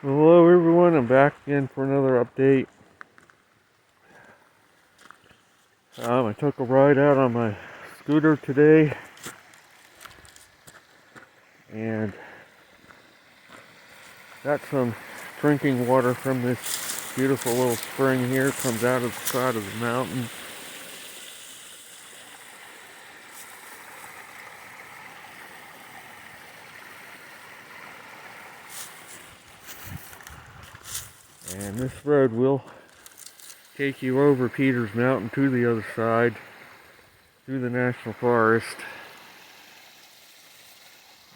Hello everyone, I'm back again for another update. I took a ride out on my scooter today and got some drinking water from this beautiful little spring here. It comes out of the side of the mountain. And this road will take you over Peters Mountain to the other side, through the National Forest.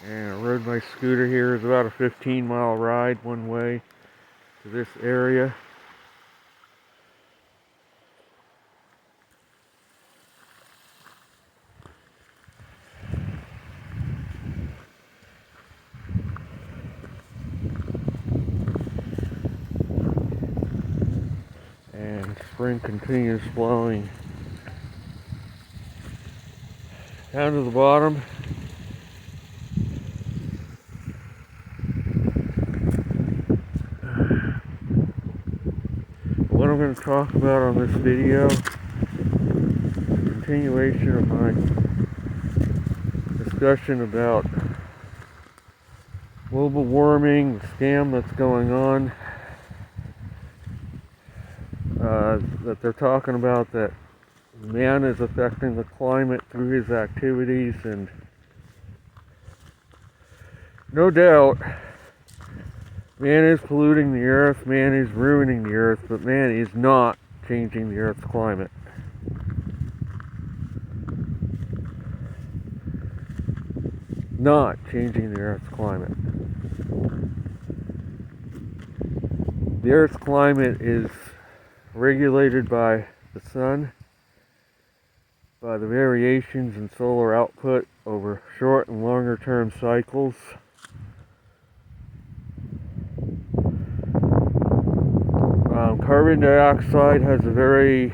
And I rode my scooter here. It's about a 15-mile ride one way to this area. And spring continues flowing down to the bottom. What I'm going to talk about on this video is a continuation of my discussion about global warming, the scam that's going on, that they're talking about that man is affecting the climate through his activities, and no doubt man is polluting the earth, man is ruining the earth, but man is not changing the earth's climate. Not changing the earth's climate. The earth's climate is regulated by the sun, by the variations in solar output over short and longer term cycles. Carbon dioxide has a very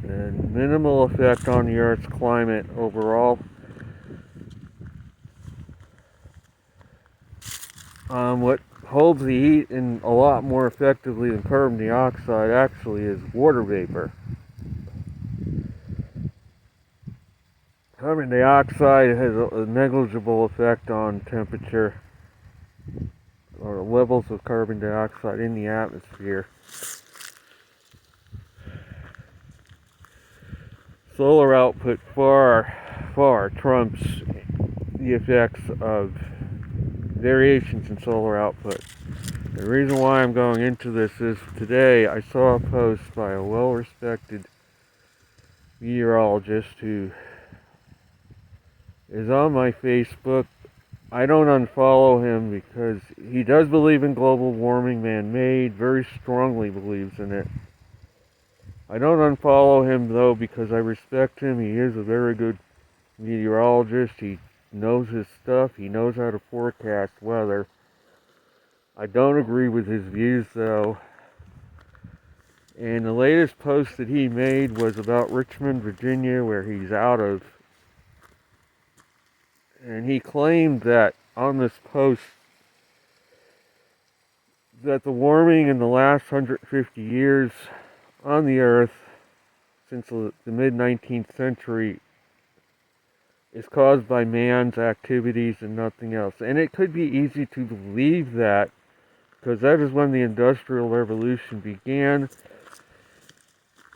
minimal effect on the Earth's climate overall. What holds the heat in a lot more effectively than carbon dioxide actually is water vapor. Carbon dioxide has a negligible effect on temperature or levels of carbon dioxide in the atmosphere. Solar output far trumps the effects of variations in solar output. The reason why I'm going into this is today I saw a post by a well-respected meteorologist who is on my Facebook. I don't unfollow him because he does believe in global warming, man-made, very strongly believes in it. I don't unfollow him though because I respect him. He is a very good meteorologist. He knows his stuff. He knows how to forecast weather. I don't agree with his views though. And the latest post that he made was about Richmond, Virginia, where he's out of. And he claimed that on this post that the warming in the last 150 years on the earth since the mid-19th century is caused by man's activities and nothing else. And it could be easy to believe that because that is when the Industrial Revolution began.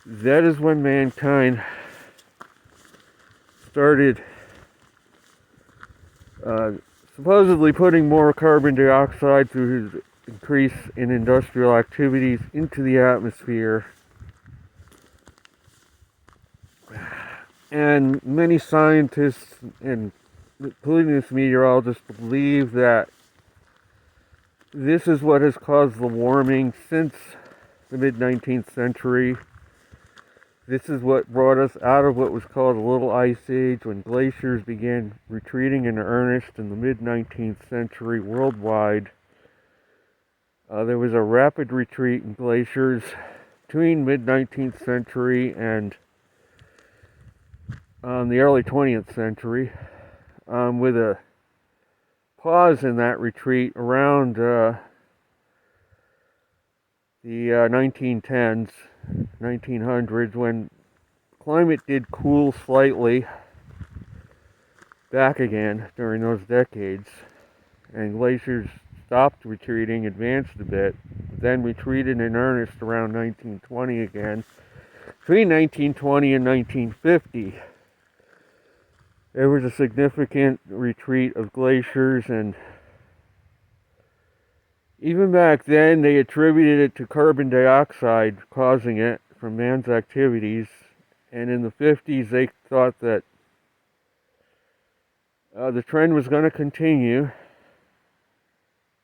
That is when mankind started supposedly putting more carbon dioxide through his increase in industrial activities into the atmosphere. And many scientists, and including this meteorologist, believe that this is what has caused the warming since the mid-19th century. This is what brought us out of what was called a Little Ice Age, when glaciers began retreating in earnest in the mid-19th century worldwide. There was a rapid retreat in glaciers between mid-19th century and the early 20th century, with a pause in that retreat around the 1910s, 1900s, when climate did cool slightly back again during those decades, and glaciers stopped retreating, advanced a bit, then retreated in earnest around 1920 again. Between 1920 and 1950, there was a significant retreat of glaciers, and even back then they attributed it to carbon dioxide causing it from man's activities. And in the 50s they thought that the trend was going to continue,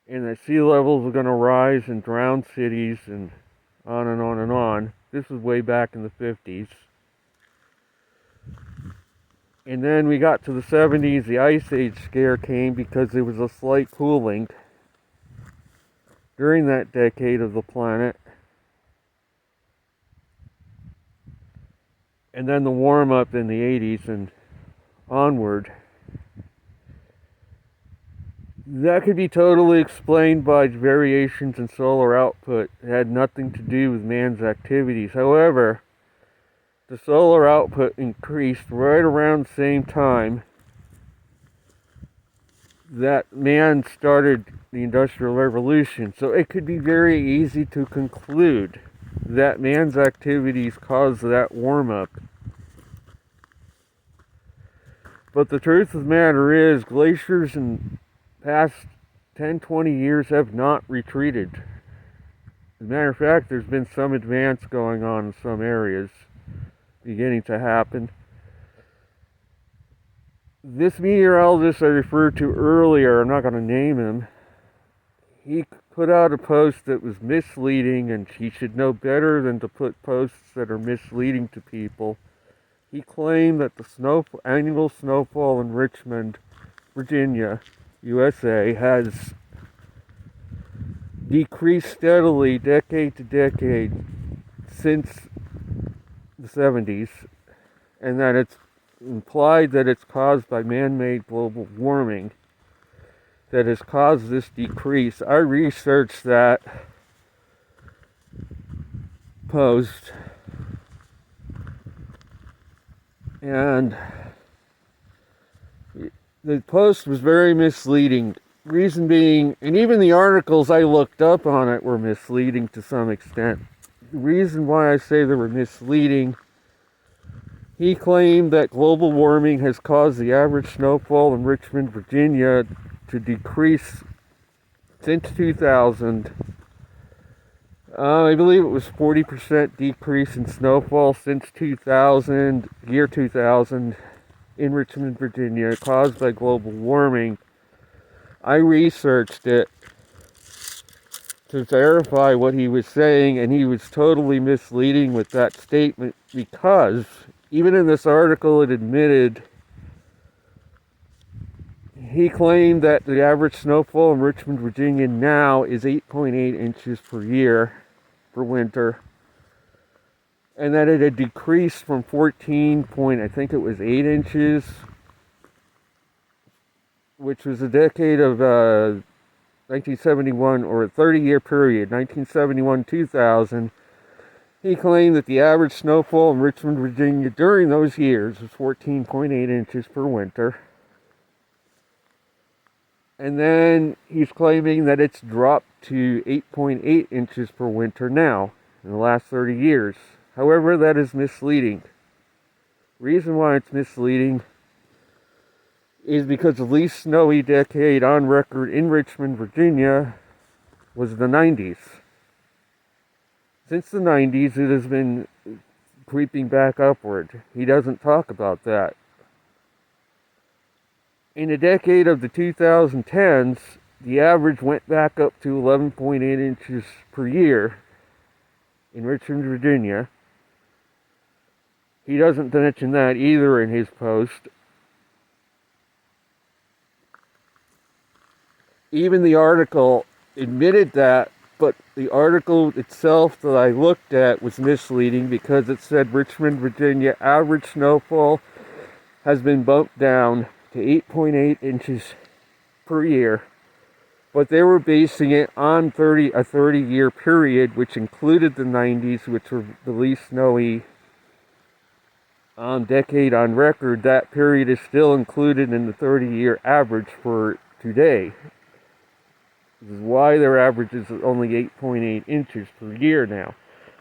and that sea levels were going to rise and drown cities, and on and on and on. This was way back in the 50s. And then we got to the 70s, the Ice Age scare came because there was a slight cooling during that decade of the planet. And then the warm up in the 80s and onward. That could be totally explained by variations in solar output. It had nothing to do with man's activities. However, the solar output increased right around the same time that man started the Industrial Revolution. So it could be very easy to conclude that man's activities caused that warm-up. But the truth of the matter is, glaciers in past 10-20 years have not retreated. As a matter of fact, there's been some advance going on in some areas, beginning to happen. This meteorologist I referred to earlier, I'm not going to name him, he put out a post that was misleading, and he should know better than to put posts that are misleading to people. He claimed that the annual snowfall in Richmond, Virginia, USA, has decreased steadily decade to decade since the 70s, and that it's implied that it's caused by man-made global warming that has caused this decrease. I researched that post, and the post was very misleading. Reason being, and even the articles I looked up on it were misleading to some extent. The reason why I say they were misleading, he claimed that global warming has caused the average snowfall in Richmond, Virginia to decrease since 2000. I believe it was 40% decrease in snowfall since 2000, year 2000, in Richmond, Virginia, caused by global warming. I researched it to verify what he was saying, and he was totally misleading with that statement, because even in this article it admitted, he claimed that the average snowfall in Richmond, Virginia now is 8.8 inches per year for winter, and that it had decreased from 14 point, I think it was 8 inches, which was a decade of 1971, or a 30-year period, 1971-2000. He claimed that the average snowfall in Richmond, Virginia during those years was 14.8 inches per winter. And then he's claiming that it's dropped to 8.8 inches per winter now, in the last 30 years. However, that is misleading. The reason why it's misleading is because the least snowy decade on record in Richmond, Virginia was the 90s. Since the 90s, it has been creeping back upward. He doesn't talk about that. In the decade of the 2010s, the average went back up to 11.8 inches per year in Richmond, Virginia. He doesn't mention that either in his post. Even the article admitted that, but the article itself that I looked at was misleading, because it said Richmond, Virginia average snowfall has been bumped down to 8.8 inches per year but they were basing it on a 30-year period, which included the 90s, which were the least snowy decade on record. That period is still included in the 30-year average for today. This is why their average is only 8.8 inches per year now,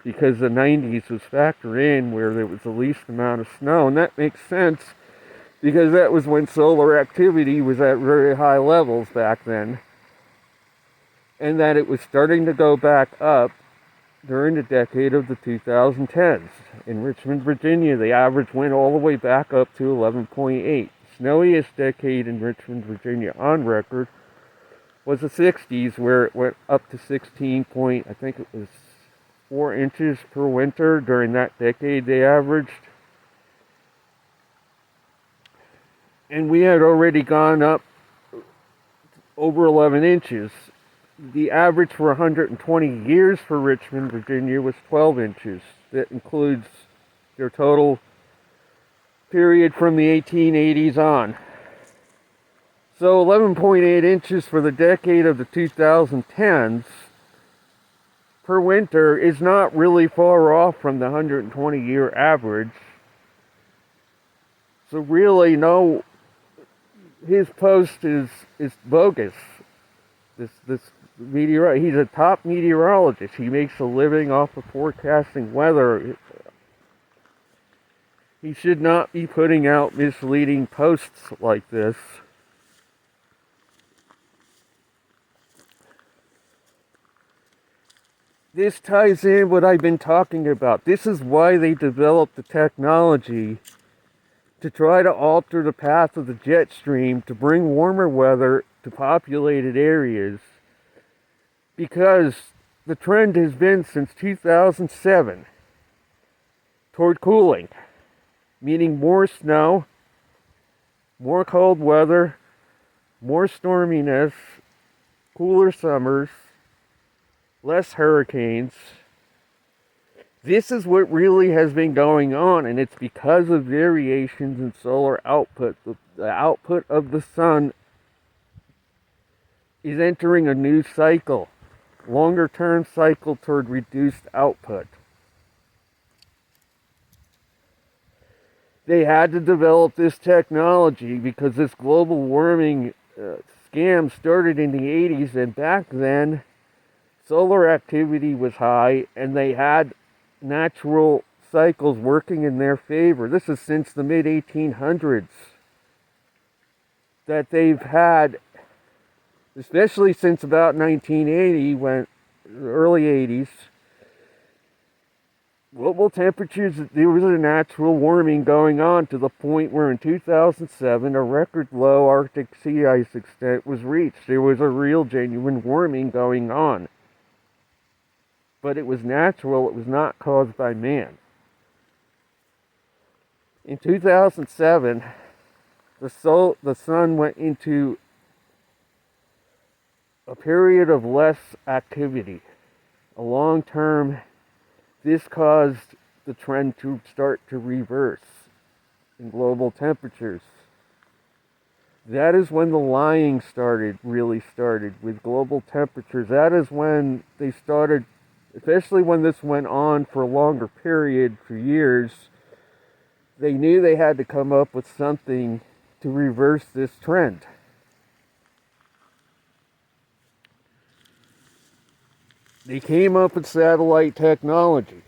because the 90s was factored in where there was the least amount of snow, and that makes sense because that was when solar activity was at very high levels back then, and that it was starting to go back up during the decade of the 2010s. In Richmond, Virginia, the average went all the way back up to 11.8. Snowiest decade in Richmond, Virginia on record was the 60s, where it went up to 16 point, I think it was 4 inches per winter. During that decade they averaged. And we had already gone up over 11 inches. The average for 120 years for Richmond, Virginia was 12 inches. That includes their total period from the 1880s on. So 11.8 inches for the decade of the 2010s per winter is not really far off from the 120-year average. So really, no, his post is bogus. This meteorologist, he's a top meteorologist. He makes a living off of forecasting weather. He should not be putting out misleading posts like this. This ties in what I've been talking about. This is why they developed the technology to try to alter the path of the jet stream to bring warmer weather to populated areas, because the trend has been since 2007 toward cooling, meaning more snow, more cold weather, more storminess, cooler summers, less hurricanes. This is what really has been going on, and it's because of variations in solar output. The output of the sun is entering a new cycle, longer term cycle toward reduced output. They had to develop this technology because this global warming scam started in the 80s, and back then solar activity was high and they had natural cycles working in their favor. This is since the mid 1800s that they've had, especially since about 1980, when early 80s, global temperatures, there was a natural warming going on to the point where in 2007 a record low Arctic sea ice extent was reached. There was a real genuine warming going on. But it was natural, it was not caused by man. In 2007, the sun went into a period of less activity. A long term, this caused the trend to start to reverse in global temperatures. That is when the lying really started with global temperatures. That is when they started, especially when this went on for a longer period, for years. They knew they had to come up with something to reverse this trend. They came up with satellite technology.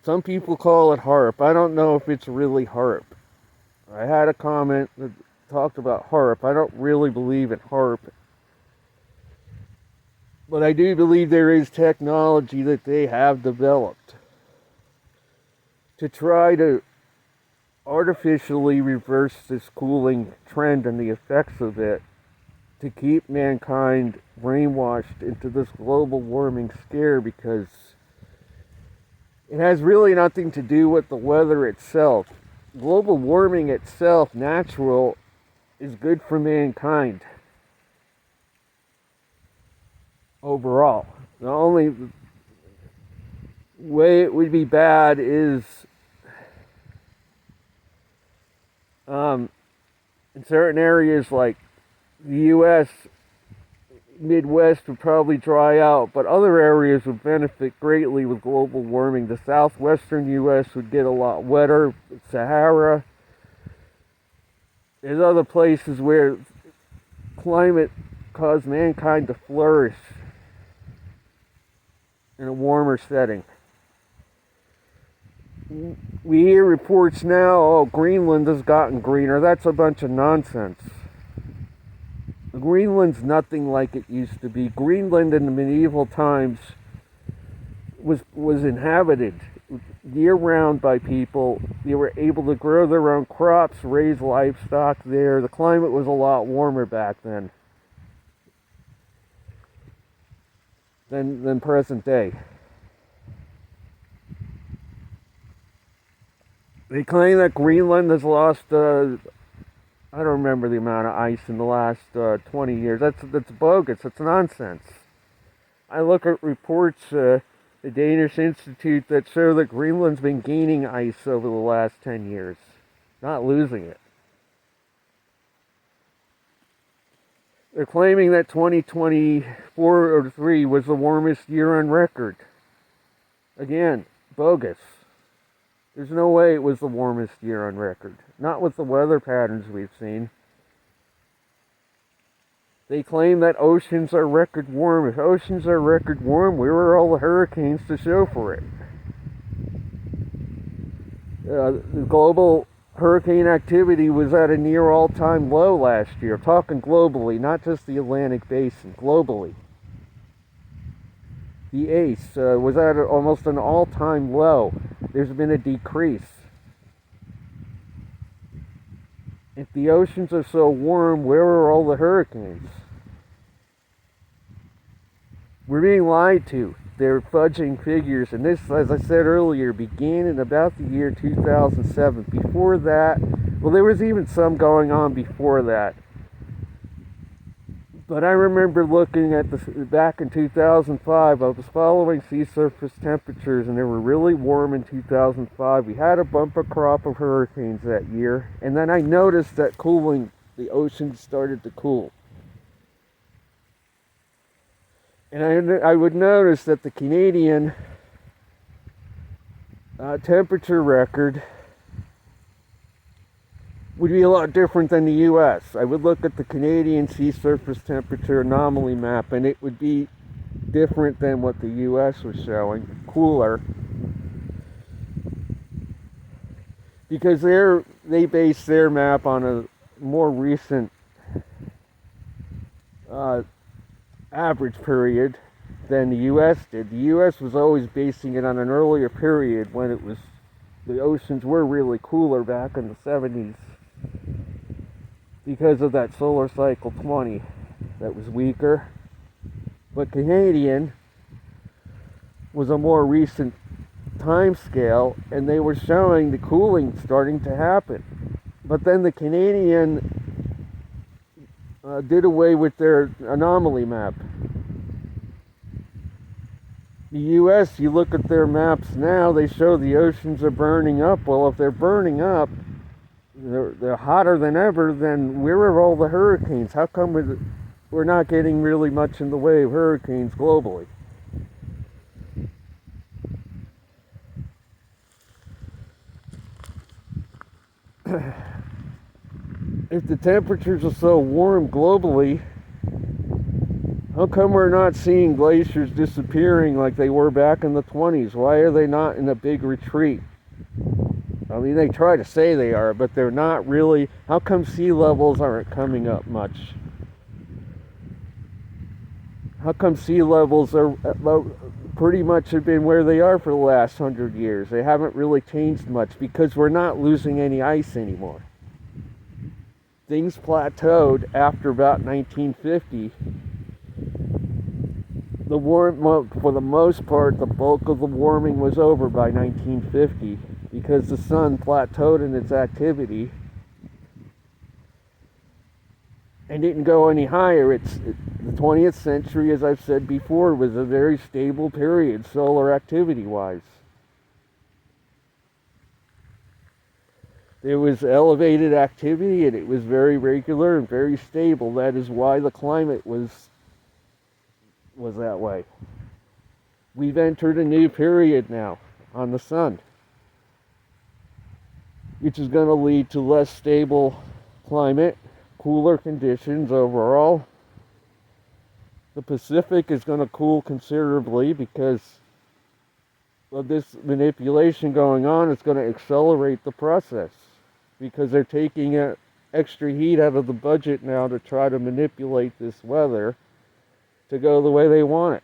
Some people call it HARP. I don't know if it's really HARP. I had a comment that talked about HARP. I don't really believe in HARP. But I do believe there is technology that they have developed to try to artificially reverse this cooling trend and the effects of it, to keep mankind brainwashed into this global warming scare, because it has really nothing to do with the weather itself. Global warming itself, natural, is good for mankind overall. The only way it would be bad is in certain areas like the U.S., Midwest would probably dry out, but other areas would benefit greatly with global warming. The southwestern U.S. would get a lot wetter, Sahara. There's other places where climate caused mankind to flourish in a warmer setting. We hear reports now, oh, Greenland has gotten greener. That's a bunch of nonsense. Greenland's nothing like it used to be. Greenland in the medieval times was inhabited year-round by people. They were able to grow their own crops, raise livestock there. The climate was a lot warmer back then than present day. They claim that Greenland has lost, I don't remember the amount of ice in the last 20 years. That's bogus. That's nonsense. I look at reports, the Danish Institute, that show that Greenland's been gaining ice over the last 10 years, not losing it. They're claiming that 2024 or 3 was the warmest year on record. Again, bogus. There's no way it was the warmest year on record. Not with the weather patterns we've seen. They claim that oceans are record warm. If oceans are record warm, where are all the hurricanes to show for it? The global hurricane activity was at a near all-time low last year. I'm talking globally, not just the Atlantic Basin, globally. The ACE was at almost an all-time low. There's been a decrease. If the oceans are so warm, where are all the hurricanes? We're being lied to. They're fudging figures, and this, as I said earlier, began in about the year 2007. Before that, well, there was even some going on before that. But I remember looking at back in 2005, I was following sea surface temperatures, and they were really warm in 2005. We had a bumper crop of hurricanes that year, and then I noticed that cooling, the ocean started to cool. And I would notice that the Canadian temperature record would be a lot different than the U.S. I would look at the Canadian sea surface temperature anomaly map, and it would be different than what the U.S. was showing, cooler. Because they base their map on a more recent average period than the U.S. did. The U.S. was always basing it on an earlier period when the oceans were really cooler back in the 70s because of that solar cycle 20 that was weaker. But Canadian was a more recent time scale, and they were showing the cooling starting to happen. But then the Canadian did away with their anomaly map. The U.S., you look at their maps now, they show the oceans are burning up. Well, if they're burning up, they're hotter than ever, then where are all the hurricanes? How come we're not getting really much in the way of hurricanes globally? If the temperatures are so warm globally, how come we're not seeing glaciers disappearing like they were back in the 20s? Why are they not in a big retreat? I mean, they try to say they are, but they're not really. How come sea levels aren't coming up much? How come sea levels are pretty much have been where they are for the last 100 years? They haven't really changed much because we're not losing any ice anymore. Things plateaued after about 1950. For the most part, the bulk of the warming was over by 1950 because the sun plateaued in its activity and didn't go any higher. The 20th century, as I've said before, was a very stable period, solar activity-wise. There was elevated activity, and it was very regular and very stable. That is why the climate was was that way. We've entered a new period now on the sun, which is going to lead to less stable climate, cooler conditions overall. The Pacific is going to cool considerably because of this manipulation going on. It's going to accelerate the process because they're taking extra heat out of the budget now to try to manipulate this weather to go the way they want it.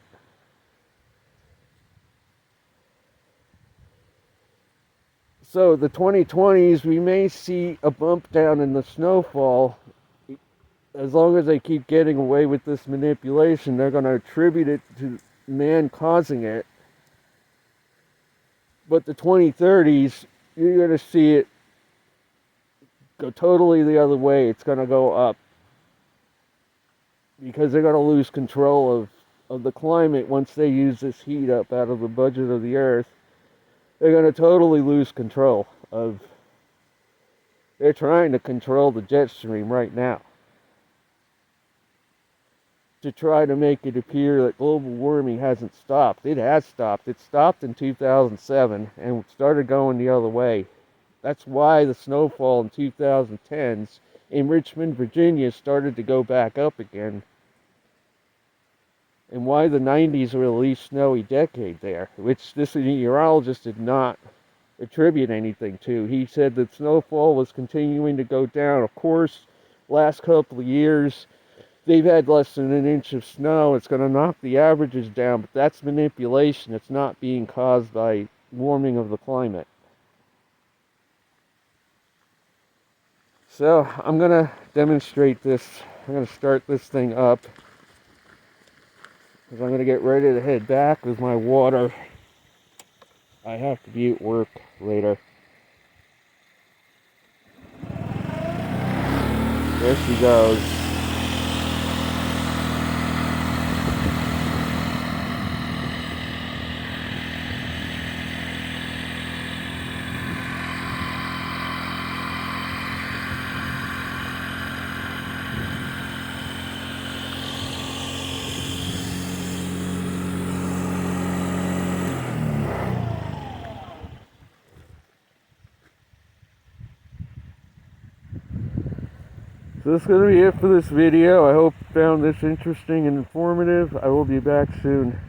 So the 2020s, we may see a bump down in the snowfall. As long as they keep getting away with this manipulation, they're going to attribute it to man causing it. But the 2030s, you're going to see it go totally the other way. It's going to go up because they're going to lose control of the climate once they use this heat up out of the budget of the earth. They're going to totally lose control of. They're trying to control the jet stream right now to try to make it appear that global warming hasn't stopped. It has stopped. It stopped in 2007 and started going the other way. That's why the snowfall in 2010s in Richmond, Virginia started to go back up again. And why the 90s were the least snowy decade there, which this meteorologist did not attribute anything to. He said that snowfall was continuing to go down. Of course, last couple of years, they've had less than an inch of snow. It's going to knock the averages down, but that's manipulation. It's not being caused by warming of the climate. So I'm going to demonstrate this. I'm going to start this thing up because I'm going to get ready to head back with my water. I have to be at work later. There she goes. So that's going to be it for this video. I hope you found this interesting and informative. I will be back soon.